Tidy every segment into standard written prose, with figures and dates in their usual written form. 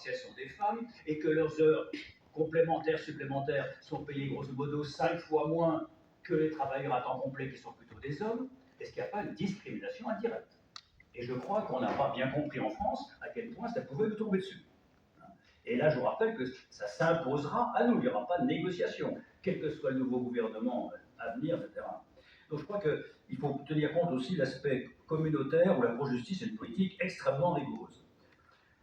partiel sont des femmes et que leurs heures complémentaires, supplémentaires sont payées grosso modo 5 fois moins que les travailleurs à temps complet qui sont plutôt des hommes, est-ce qu'il n'y a pas une discrimination indirecte? Et je crois qu'on n'a pas bien compris en France à quel point ça pouvait nous tomber dessus. Et là, je vous rappelle que ça s'imposera à nous, il n'y aura pas de négociation, quel que soit le nouveau gouvernement à venir, etc. Donc je crois qu'il faut tenir compte aussi de l'aspect communautaire où la pro-justice est une politique extrêmement rigoureuse.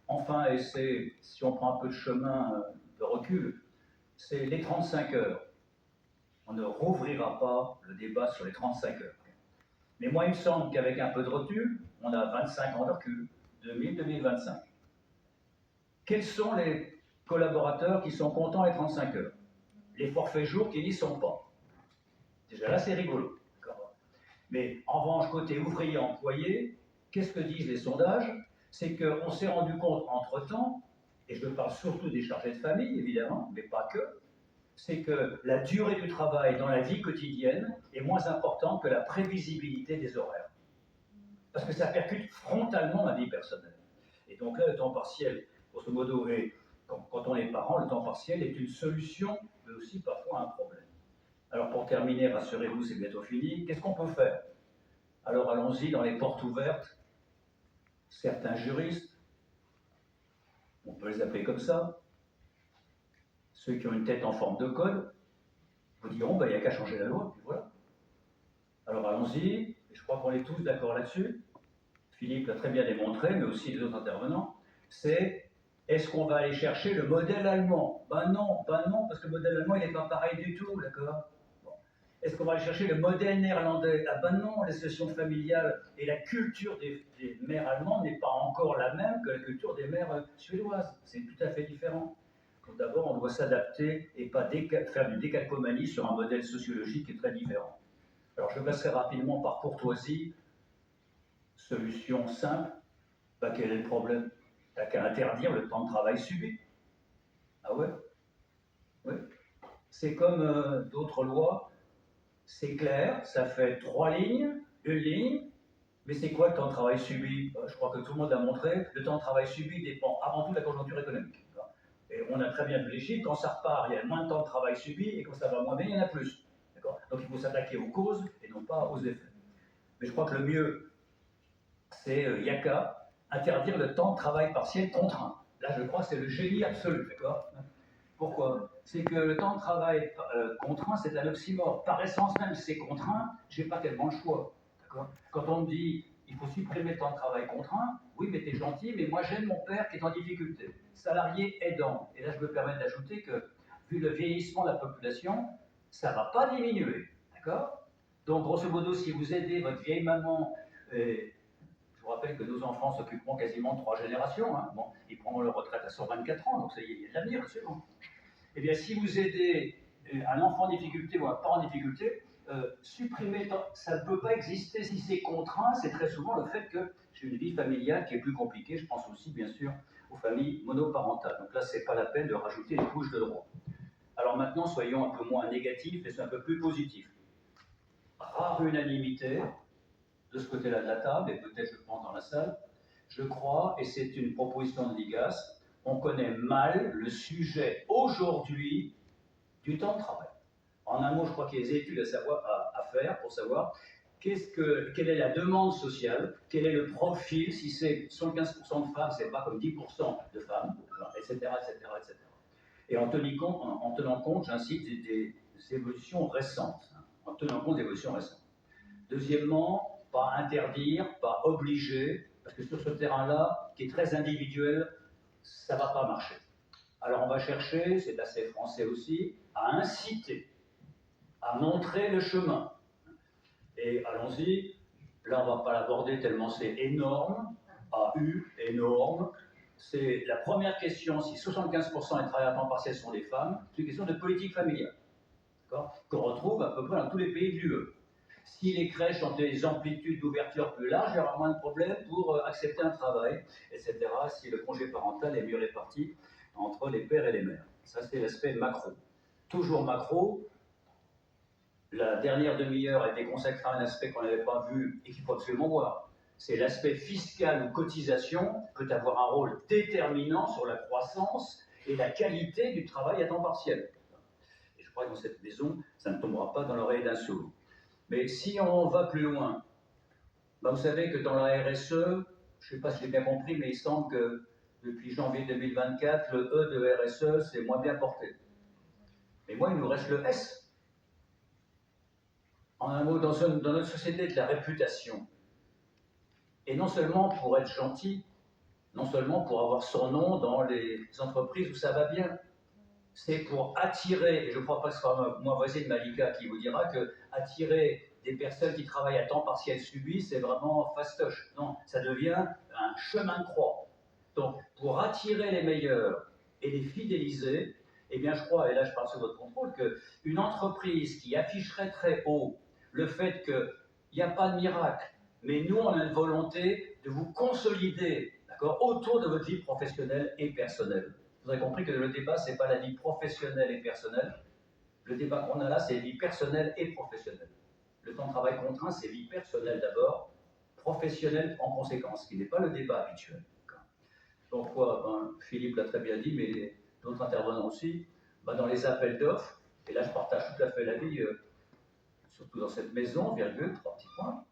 Enfin, et c'est, si on prend un peu de chemin de recul, c'est les 35 heures. On ne rouvrira pas le débat sur les 35 heures. Mais moi, il me semble qu'avec un peu de recul, on a 25 ans de recul, 2000-2025. Quels sont les collaborateurs qui sont contents les 35 heures? Les forfaits jours qui n'y sont pas. Déjà là, c'est rigolo. Mais en revanche, côté ouvrier-employé, qu'est-ce que disent les sondages? C'est qu'on s'est rendu compte entre-temps, et je parle surtout des chargés de famille, évidemment, mais pas que, c'est que la durée du travail dans la vie quotidienne est moins importante que la prévisibilité des horaires. Parce que ça percute frontalement ma vie personnelle. Et donc là, le temps partiel, grosso modo, quand on est parent, le temps partiel est une solution, mais aussi parfois un problème. Alors pour terminer, rassurez-vous, c'est bientôt fini, qu'est-ce qu'on peut faire? Alors allons-y dans les portes ouvertes. Certains juristes, on peut les appeler comme ça, ceux qui ont une tête en forme de code, vous diront, il n'y a qu'à changer la loi, puis voilà. Alors allons-y, je crois qu'on est tous d'accord là-dessus, Philippe l'a très bien démontré, mais aussi les autres intervenants, c'est est-ce qu'on va aller chercher le modèle allemand? Non, parce que le modèle allemand, il n'est pas pareil du tout, d'accord? Est-ce qu'on va aller chercher le modèle néerlandais? Non, la situation familiale et la culture des mères allemandes n'est pas encore la même que la culture des mères suédoises. C'est tout à fait différent. Donc d'abord, on doit s'adapter et pas faire une décalcomanie sur un modèle sociologique qui est très différent. Alors je passerai rapidement par courtoisie. Solution simple. Quel est le problème? T'as qu'à interdire le temps de travail subi. Ah ouais? Oui. C'est comme d'autres lois. C'est clair, ça fait 3 lignes, une ligne, mais c'est quoi le temps de travail subi? Je crois que tout le monde a montré, le temps de travail subi dépend avant tout de la conjoncture économique. Et on a très bien vu les chiffres, quand ça repart, il y a moins de temps de travail subi, et quand ça va moins bien, il y en a plus. Donc il faut s'attaquer aux causes et non pas aux effets. Mais je crois que le mieux, c'est Yaka, interdire le temps de travail partiel contraint. Là, je crois que c'est le génie absolu, d'accord? Pourquoi? C'est que le temps de travail contraint, c'est un oxymore. Par essence même, si c'est contraint, je n'ai pas tellement le choix. Quand on me dit il faut supprimer le temps de travail contraint, oui, mais t'es gentil, mais moi j'aime mon père qui est en difficulté. Salarié aidant. Et là, je me permets d'ajouter que, vu le vieillissement de la population, ça ne va pas diminuer. D'accord? Donc, grosso modo, si vous aidez votre vieille maman, je vous rappelle que nos enfants s'occuperont quasiment de 3 générations. Bon, ils prendront leur retraite à 124 ans, donc ça y est, il y a de l'avenir, absolument. Eh bien, si vous aidez un enfant en difficulté ou un parent en difficulté, supprimer, ça ne peut pas exister si c'est contraint. C'est très souvent le fait que j'ai une vie familiale qui est plus compliquée. Je pense aussi, bien sûr, aux familles monoparentales. Donc là, ce n'est pas la peine de rajouter une couche de droit. Alors maintenant, soyons un peu moins négatifs et un peu plus positifs. Rare unanimité de ce côté-là de la table, et peut-être je pense dans la salle, je crois, et c'est une proposition de l'IGAS, on connaît mal le sujet aujourd'hui du temps de travail. En un mot, je crois qu'il y a des études à faire pour savoir quelle est la demande sociale, quel est le profil, si c'est 75% de femmes, c'est pas comme 10% de femmes, etc., etc., etc. Et en tenant compte, j'incite, des évolutions récentes, en tenant compte des évolutions récentes. Deuxièmement, pas interdire, pas obliger, parce que sur ce terrain-là, qui est très individuel, ça ne va pas marcher. Alors on va chercher, c'est assez français aussi, à inciter, à montrer le chemin. Et allons-y, là on ne va pas l'aborder tellement c'est énorme, AU, énorme. C'est la première question, si 75% des travailleurs à temps partiel sont des femmes, c'est une question de politique familiale, qu'on retrouve à peu près dans tous les pays de l'UE. Si les crèches ont des amplitudes d'ouverture plus larges, il y aura moins de problèmes pour accepter un travail, etc. Si le congé parental est mieux réparti entre les pères et les mères. Ça, c'est l'aspect macro. Toujours macro, la dernière demi-heure a été consacrée à un aspect qu'on n'avait pas vu et qu'il faut absolument voir. c'est l'aspect fiscal ou cotisation peut avoir un rôle déterminant sur la croissance et la qualité du travail à temps partiel. Et je crois que dans cette maison, ça ne tombera pas dans l'oreille d'un sourd. Mais si on va plus loin, vous savez que dans la RSE, je ne sais pas si j'ai bien compris, mais il semble que depuis janvier 2024, le E de RSE, c'est moins bien porté. Mais moi, il nous reste le S. En un mot, dans notre société de la réputation, et non seulement pour être gentil, non seulement pour avoir son nom dans les entreprises où ça va bien, c'est pour attirer, et je ne crois pas que ce soit moi voisine Malika qui vous dira que attirer des personnes qui travaillent à temps partiel subi, c'est vraiment fastoche. Non, ça devient un chemin de croix. Donc, pour attirer les meilleurs et les fidéliser, eh bien, je crois, et là je parle sous votre contrôle, qu'une entreprise qui afficherait très haut le fait qu'il n'y a pas de miracle, mais nous, on a une volonté de vous consolider, d'accord, autour de votre vie professionnelle et personnelle. Vous avez compris que le débat, ce n'est pas la vie professionnelle et personnelle. Le débat qu'on a là, c'est vie personnelle et professionnelle. Le temps de travail contraint, c'est vie personnelle d'abord, professionnelle en conséquence, ce qui n'est pas le débat habituel. Donc, Philippe l'a très bien dit, mais d'autres intervenants aussi, dans les appels d'offres, et là je partage tout à fait l'avis, surtout dans cette maison, virgule, 3 petits points,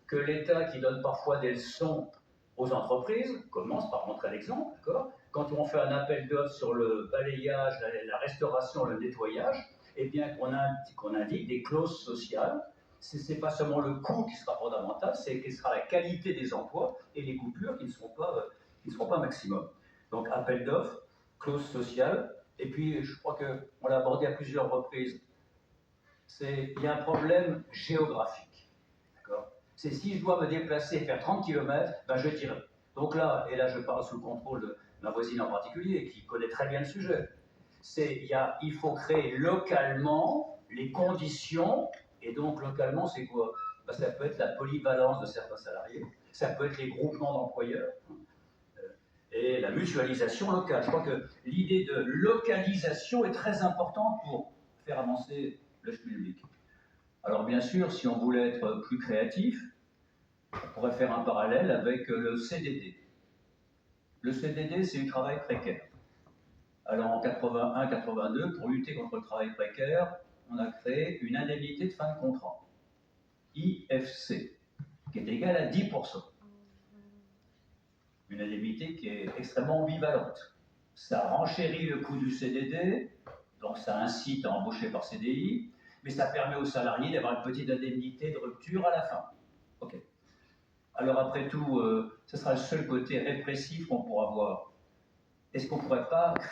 que l'État qui donne parfois des leçons aux entreprises commence par montrer l'exemple, d'accord ? Quand on fait un appel d'offres sur le balayage, la restauration, le nettoyage, eh bien qu'on indique des clauses sociales. Ce n'est pas seulement le coût qui sera fondamental, c'est quelle sera la qualité des emplois et les coupures qui ne seront pas maximum. Donc appel d'offres, clauses sociales, et puis je crois qu'on l'a abordé à plusieurs reprises. Il y a un problème géographique, d'accord ? C'est si je dois me déplacer, faire 30 km, je dirais. Donc là, et là je parle sous le contrôle de ma voisine en particulier, qui connaît très bien le sujet, il faut créer localement les conditions, et donc localement c'est quoi ? Ça peut être la polyvalence de certains salariés, ça peut être les groupements d'employeurs, et la mutualisation locale. Je crois que l'idée de localisation est très importante pour faire avancer le public. Alors bien sûr, si on voulait être plus créatif, on pourrait faire un parallèle avec le CDD. Le CDD, c'est du travail précaire. Alors en 81-82, pour lutter contre le travail précaire, on a créé une indemnité de fin de contrat, IFC, qui est égale à 10%. Une indemnité qui est extrêmement ambivalente. Ça renchérit le coût du CDD, donc ça incite à embaucher par CDI, mais ça permet aux salariés d'avoir une petite indemnité de rupture à la fin. Ok. Alors après tout, ce sera le seul côté répressif qu'on pourra voir. Est-ce qu'on ne pourrait pas